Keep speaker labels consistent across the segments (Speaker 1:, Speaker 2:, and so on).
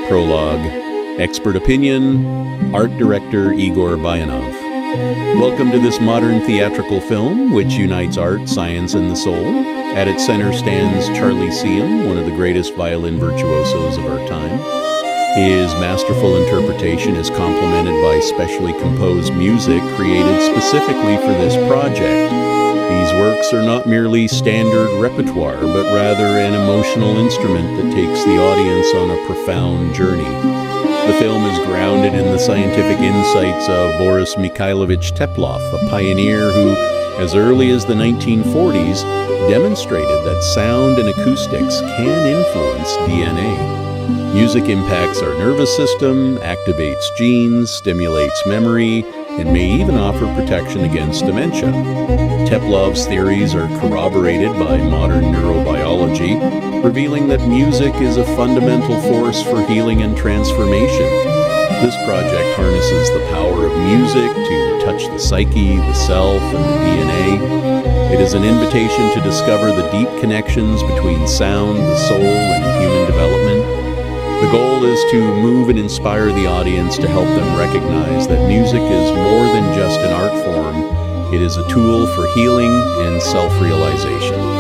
Speaker 1: Prologue. Expert opinion, art director Igor BAJENOV. Welcome to this modern theatrical film, which unites art, science, and the soul. At its center stands Charlie Siem, one of the greatest violin virtuosos of our time. His masterful interpretation is complemented by specially composed music created specifically for this project. These works are not merely standard repertoire, but rather an emotional instrument that takes the audience on a profound journey. The film is grounded in the scientific insights of Boris Mikhailovich Teplov, a pioneer who, as early as the 1940s, demonstrated that sound and acoustics can influence DNA. Music impacts our nervous system, activates genes, stimulates memory, and may even offer protection against dementia. Teplov's theories are corroborated by modern neurobiology, revealing that music is a fundamental force for healing and transformation. This project harnesses the power of music to touch the psyche, the self, and the DNA. It is an invitation to discover the deep connections between sound, the soul, and human development. The goal is to move and inspire the audience to help them recognize that music is more than just an art form. It is a tool for healing and self-realization.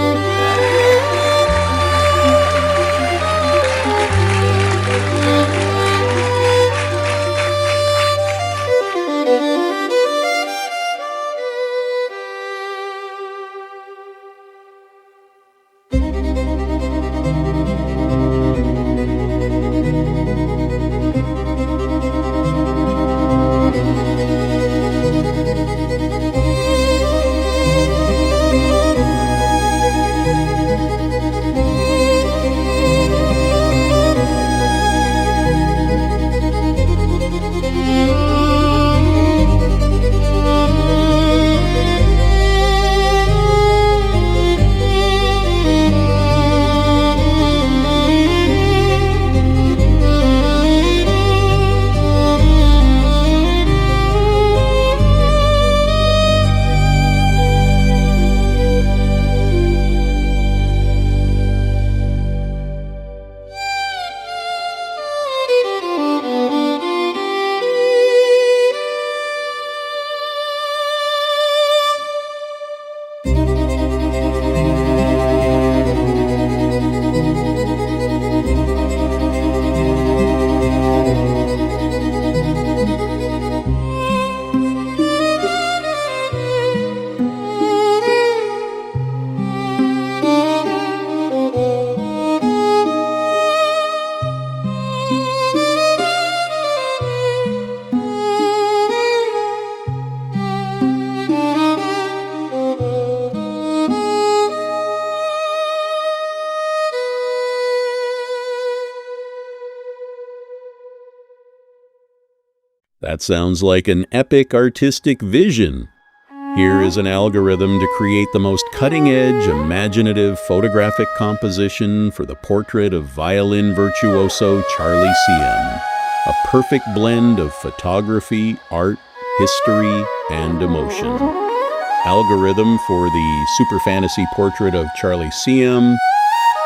Speaker 1: That sounds like an epic artistic vision. Here is an algorithm to create the most cutting-edge, imaginative photographic composition for the portrait of violin virtuoso Charlie Siem. A perfect blend of photography, art, history, and emotion. Algorithm for the super fantasy portrait of Charlie Siem.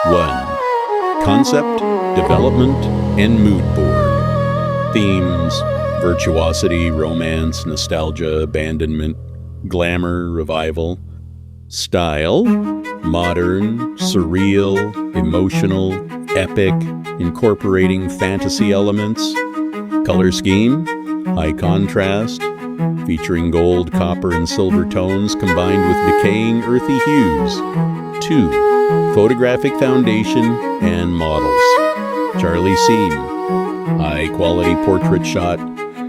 Speaker 1: 1. Concept, development, and mood board. Themes: virtuosity, romance, nostalgia, abandonment, glamour, revival. Style: modern, surreal, emotional, epic, incorporating fantasy elements. Color scheme: high contrast, featuring gold, copper, and silver tones combined with decaying earthy hues. 2. Photographic foundation and models. Charlie Siem. High-quality portrait shot,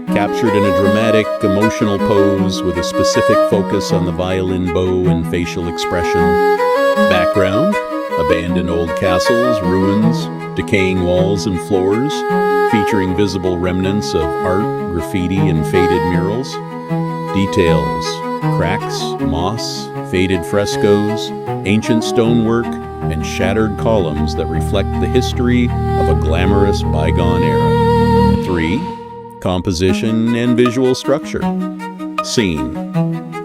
Speaker 1: captured in a dramatic, emotional pose with a specific focus on the violin bow and facial expression. Background: abandoned old castles, ruins, decaying walls and floors, featuring visible remnants of art, graffiti, and faded murals. Details: cracks, moss, faded frescoes, ancient stonework, and shattered columns that reflect the history of a glamorous bygone era. 3. Composition and visual structure. Scene: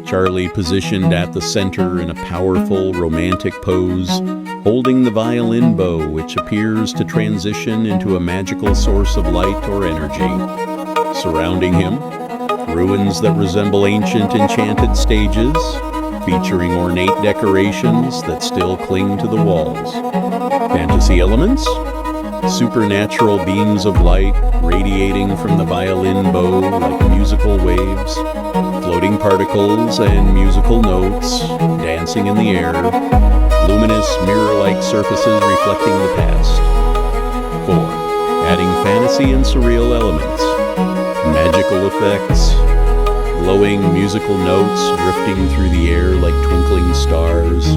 Speaker 1: Charlie positioned at the center in a powerful, romantic pose, holding the violin bow, which appears to transition into a magical source of light or energy. Surrounding him, ruins that resemble ancient enchanted stages, featuring ornate decorations that still cling to the walls. Fantasy elements? Supernatural beams of light radiating from the violin bow like musical waves, floating particles and musical notes dancing in the air, luminous mirror-like surfaces reflecting the past. 4. Adding fantasy and surreal elements. Magical effects, glowing musical notes drifting through the air like twinkling stars,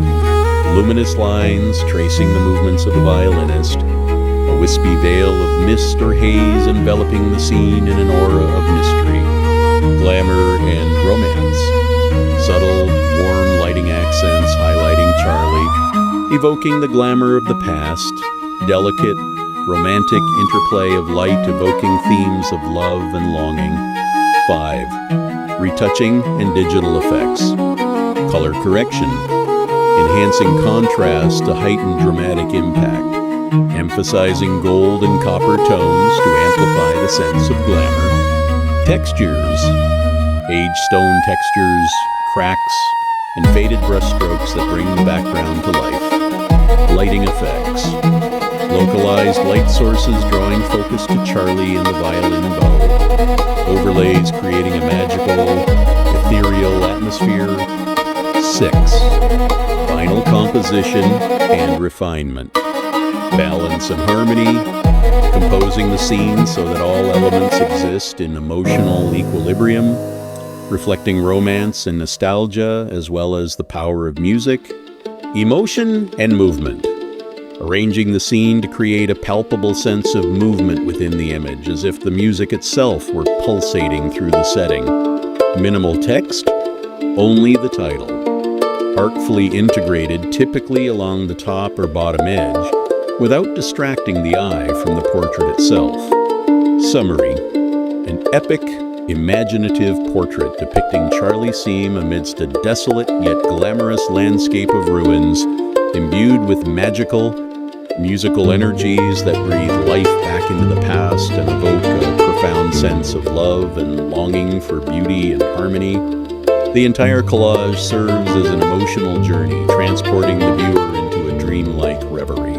Speaker 1: luminous lines tracing the movements of the violinist, a wispy veil of mist or haze enveloping the scene in an aura of mystery, glamour and romance, subtle, warm lighting accents highlighting Charlie, evoking the glamour of the past, delicate, romantic interplay of light evoking themes of love and longing. 5. Retouching and digital effects. Color correction, enhancing contrast to heighten dramatic impact, emphasizing gold and copper tones to amplify the sense of glamour. Textures, aged stone textures, cracks, and faded brushstrokes that bring the background to life. Lighting effects, localized light sources drawing focus to Charlie and the violin bow. Overlays creating a magical, ethereal atmosphere. 6. Final composition and refinement. Balance and harmony, composing the scene so that all elements exist in emotional equilibrium, reflecting romance and nostalgia as well as the power of music. Emotion and movement. Arranging the scene to create a palpable sense of movement within the image, as if the music itself were pulsating through the setting. Minimal text, only the title. Artfully integrated, typically along the top or bottom edge, without distracting the eye from the portrait itself. Summary: an epic, imaginative portrait depicting Charlie Seam amidst a desolate yet glamorous landscape of ruins, imbued with musical energies that breathe life back into the past and evoke a profound sense of love and longing for beauty and harmony. The entire collage serves as an emotional journey, transporting the viewer into a dreamlike reverie.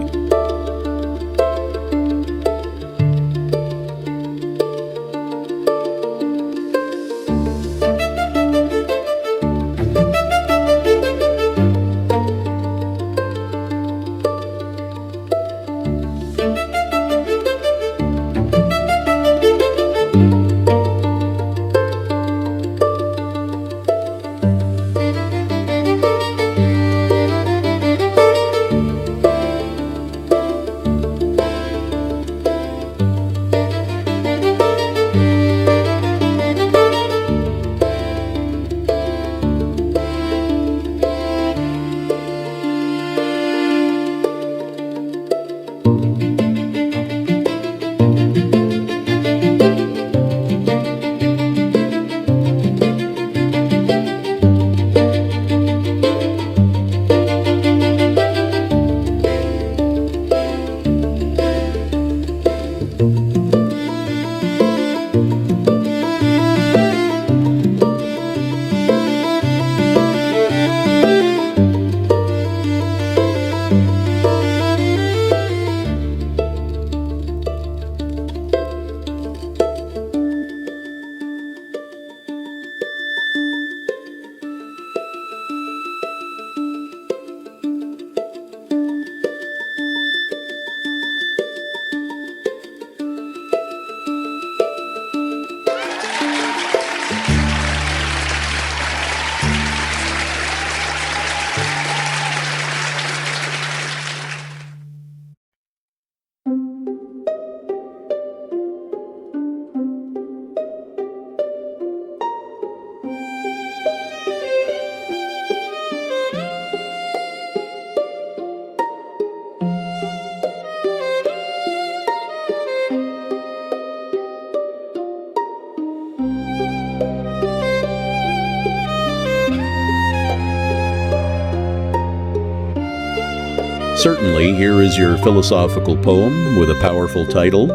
Speaker 1: Certainly, here is your philosophical poem with a powerful title,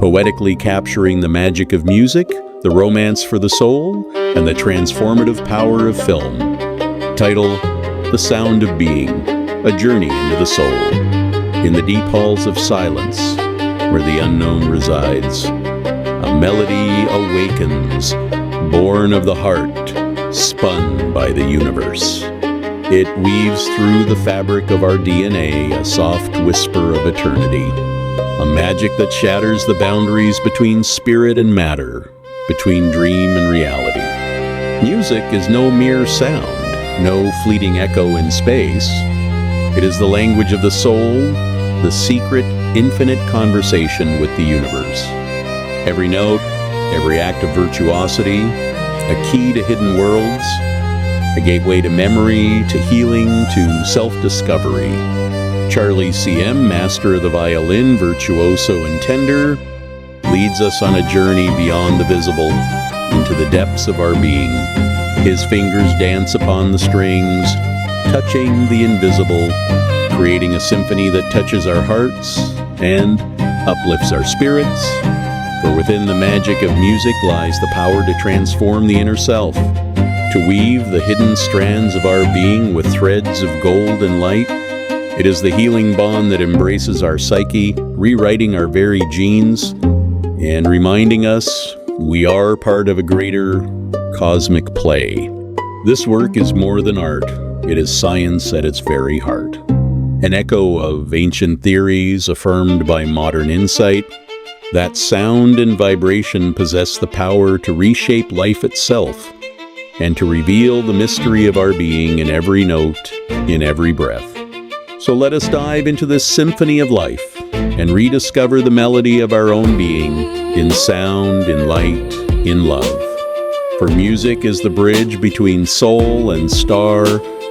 Speaker 1: poetically capturing the magic of music, the romance for the soul, and the transformative power of film. Title, The Sound of Being, A Journey into the Soul. In the deep halls of silence, where the unknown resides, a melody awakens, born of the heart, spun by the universe. It weaves through the fabric of our DNA a soft whisper of eternity, a magic that shatters the boundaries between spirit and matter, between dream and reality. Music is no mere sound, no fleeting echo in space. It is the language of the soul, the secret, infinite conversation with the universe. Every note, every act of virtuosity, a key to hidden worlds, a gateway to memory, to healing, to self-discovery. Charlie C.M., master of the violin, virtuoso and tender, leads us on a journey beyond the visible, into the depths of our being. His fingers dance upon the strings, touching the invisible, creating a symphony that touches our hearts and uplifts our spirits. For within the magic of music lies the power to transform the inner self, to weave the hidden strands of our being with threads of gold and light. It is the healing bond that embraces our psyche, rewriting our very genes, and reminding us we are part of a greater cosmic play. This work is more than art. It is science at its very heart. An echo of ancient theories affirmed by modern insight, that sound and vibration possess the power to reshape life itself and to reveal the mystery of our being in every note, in every breath. So let us dive into this symphony of life and rediscover the melody of our own being in sound, in light, in love. For music is the bridge between soul and star,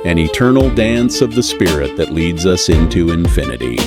Speaker 1: an eternal dance of the spirit that leads us into infinity.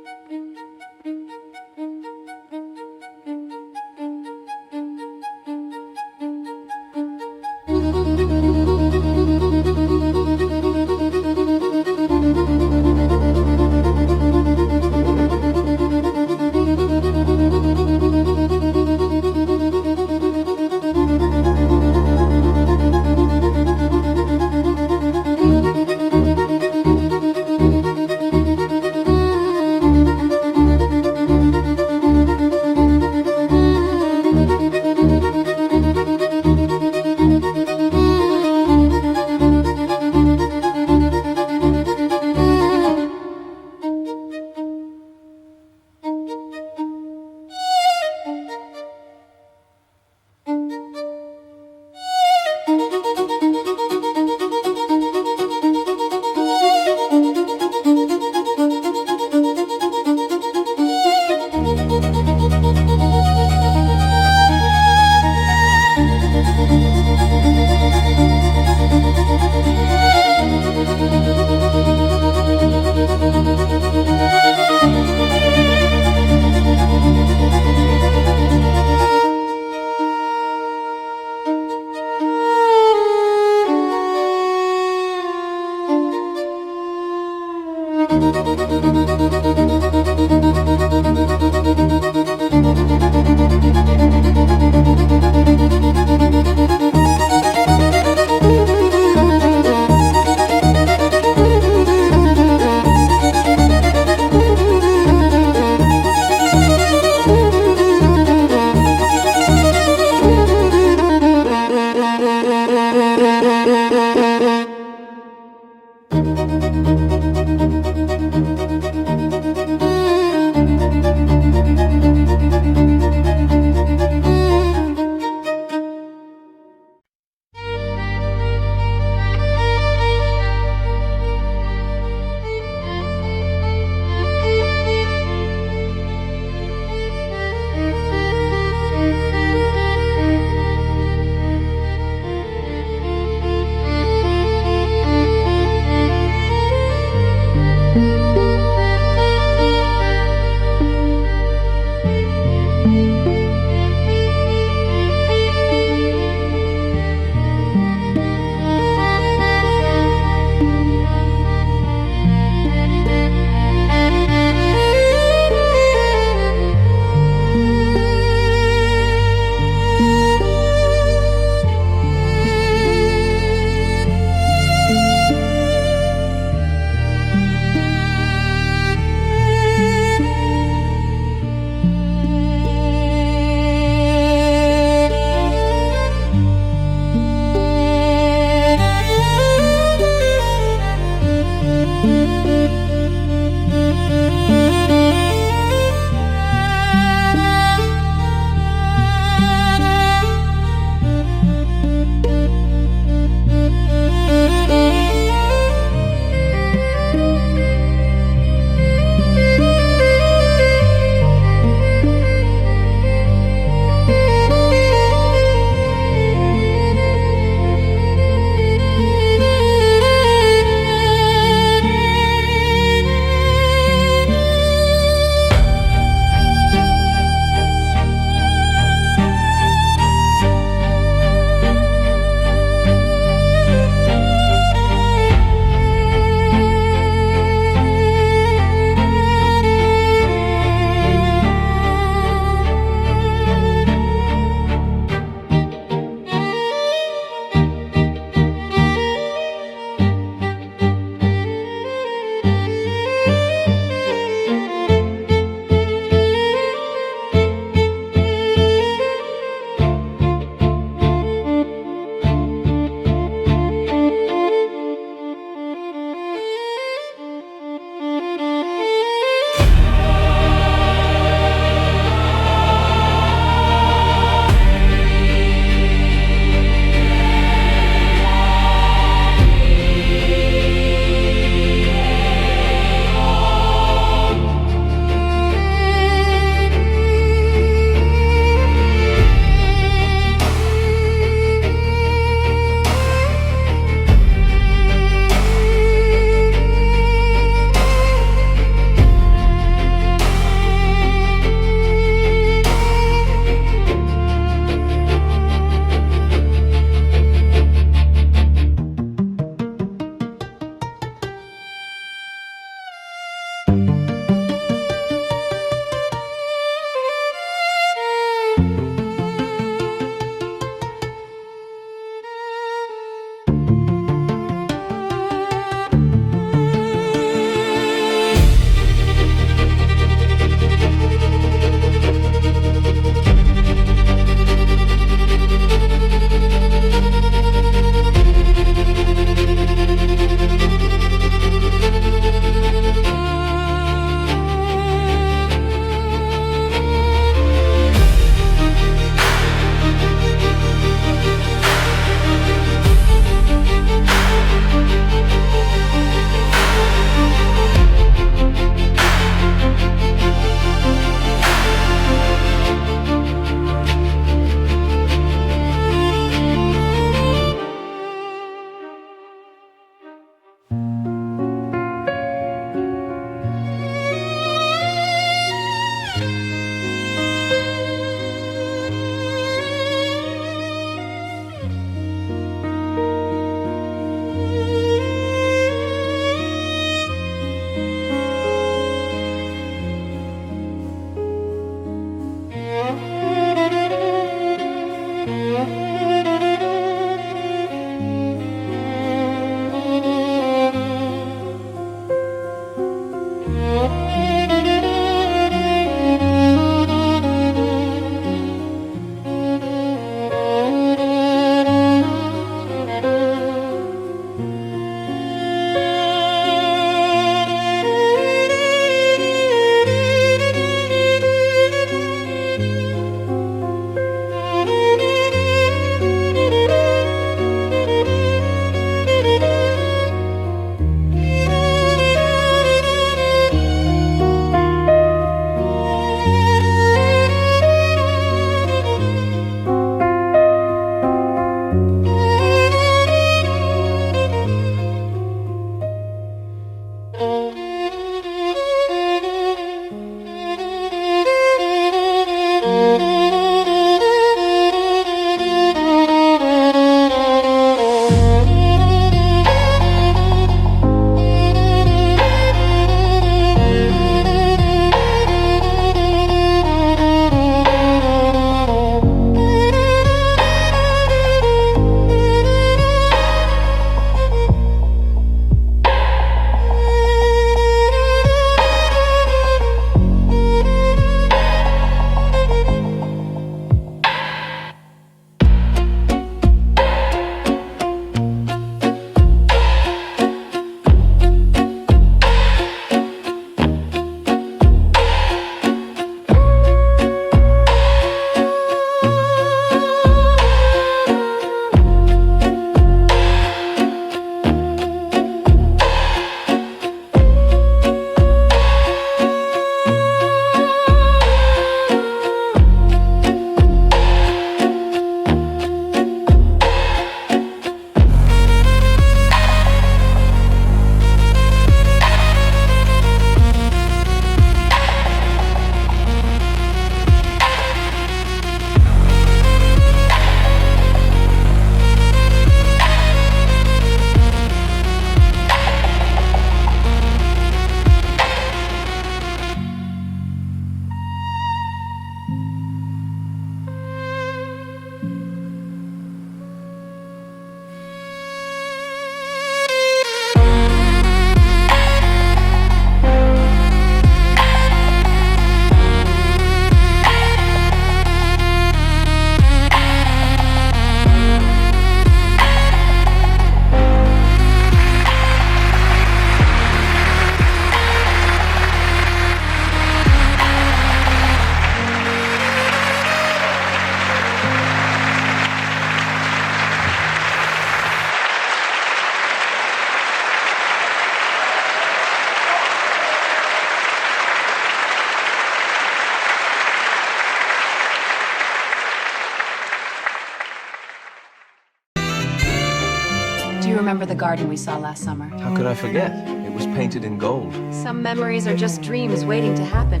Speaker 2: remember the garden we saw last summer?
Speaker 3: How could I forget? It was painted in gold.
Speaker 2: Some memories are just dreams waiting to happen.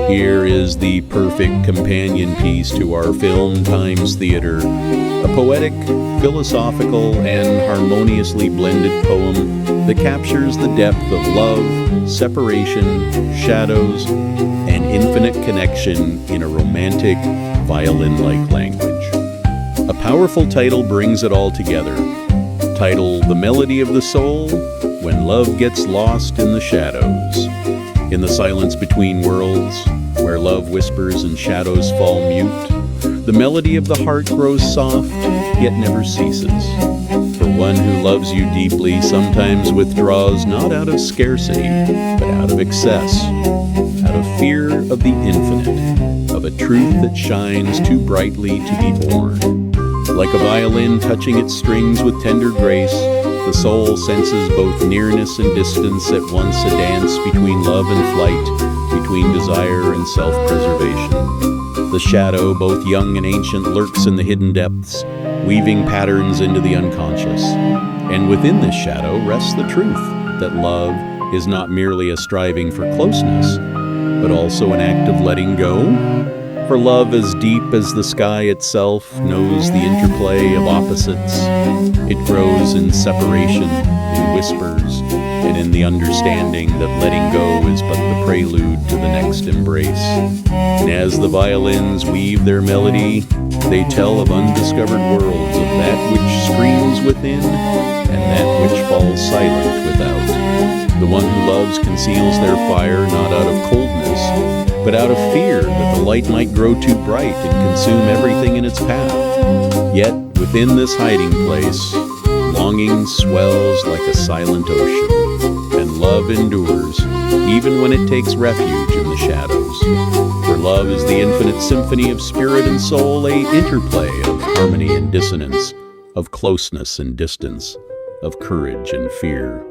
Speaker 1: Here is the perfect companion piece to our film Times Theater, a poetic, philosophical, and harmoniously blended poem that captures the depth of love, separation, shadows, and infinite connection in a romantic, violin-like language. A powerful title brings it all together. Title, The Melody of the Soul, When Love Gets Lost in the Shadows. In the silence between worlds, where love whispers and shadows fall mute, the melody of the heart grows soft, yet never ceases. For one who loves you deeply sometimes withdraws not out of scarcity, but out of excess, out of fear of the infinite, of a truth that shines too brightly to be born. Like a violin touching its strings with tender grace, the soul senses both nearness and distance, at once a dance between love and flight, between desire and self-preservation. The shadow, both young and ancient, lurks in the hidden depths, weaving patterns into the unconscious. And within this shadow rests the truth that love is not merely a striving for closeness, but also an act of letting go. For love, as deep as the sky itself, knows the interplay of opposites. It grows in separation, in whispers, and in the understanding that letting go is but the prelude to the next embrace. And as the violins weave their melody, they tell of undiscovered worlds, of that which screams within and that which falls silent without. The one who loves conceals their fire not out of coldness, but out of fear that the light might grow too bright and consume everything in its path. Yet, within this hiding place, longing swells like a silent ocean, and love endures, even when it takes refuge in the shadows. For love is the infinite symphony of spirit and soul, a interplay of harmony and dissonance, of closeness and distance, of courage and fear.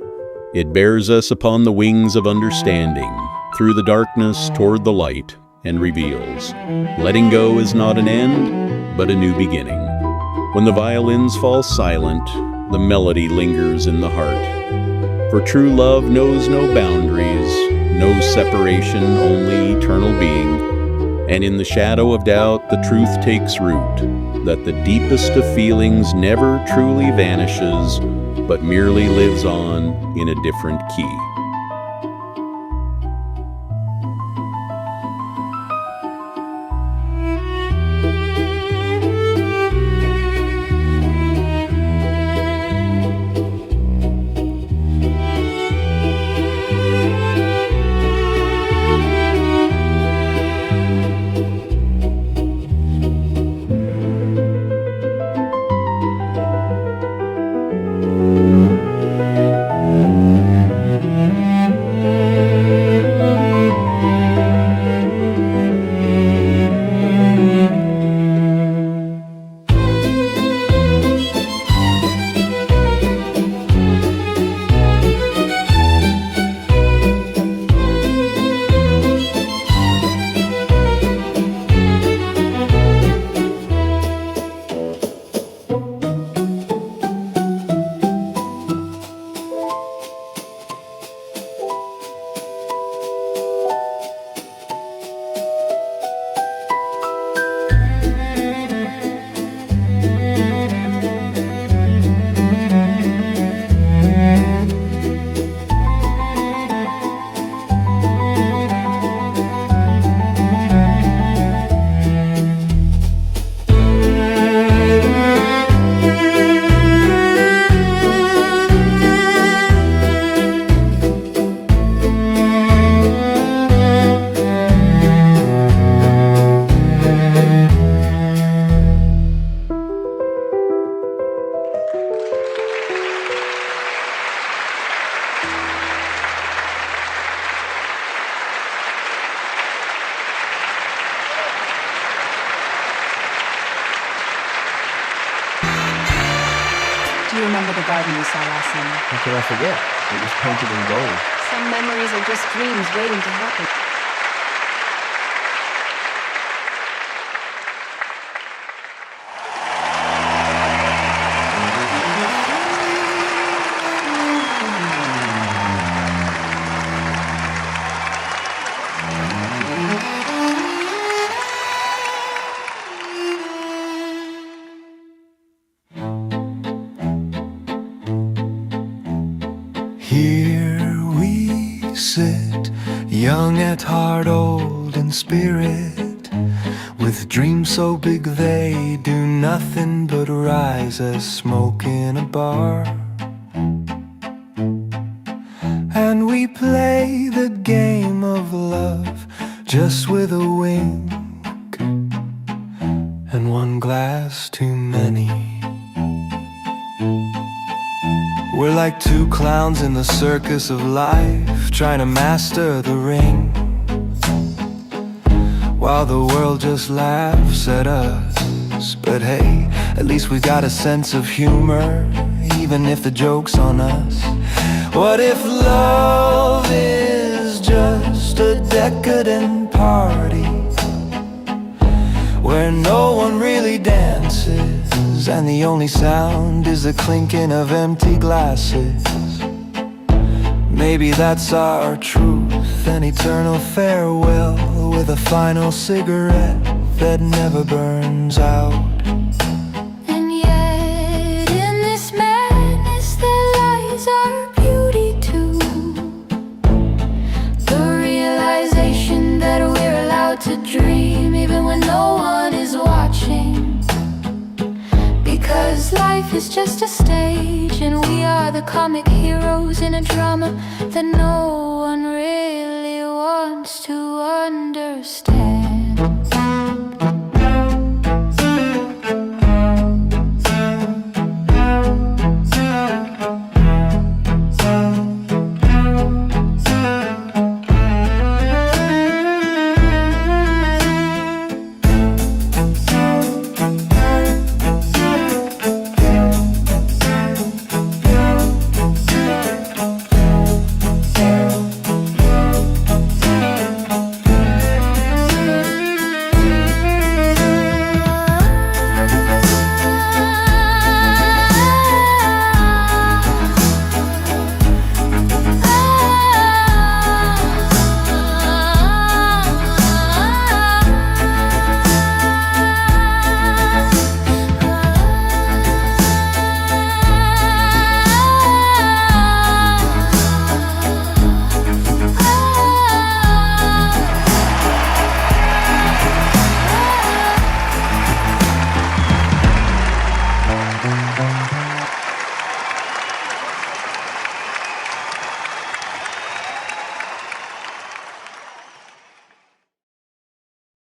Speaker 1: It bears us upon the wings of understanding, through the darkness toward the light, and reveals. Letting go is not an end, but a new beginning. When the violins fall silent, the melody lingers in the heart. For true love knows no boundaries, no separation, only eternal being. And in the shadow of doubt, the truth takes root, that the deepest of feelings never truly vanishes, but merely lives on in a different key.
Speaker 2: the garden we saw last summer.
Speaker 3: How can I forget? It was painted in gold.
Speaker 2: Some memories are just dreams waiting to happen.
Speaker 4: Here we sit, young at heart, old in spirit, with dreams so big they do nothing but rise as smoke in a bar. And we play the game of love just with a wink and one glass too many. We're like two clowns in the circus of life, trying to master the ring, while the world just laughs at us. But hey, at least we got a sense of humor, even if the joke's on us. What if love is just a decadent party, where no one really dances, and the only sound is the clinking of empty glasses? Maybe that's our truth, an eternal farewell with a final cigarette that never burns out.
Speaker 5: And yet in this madness there lies our beauty too, the realization that we're allowed to dream even when no one is watching. Because life is just a stage, and we are the comic heroes in a drama that no one really wants to understand.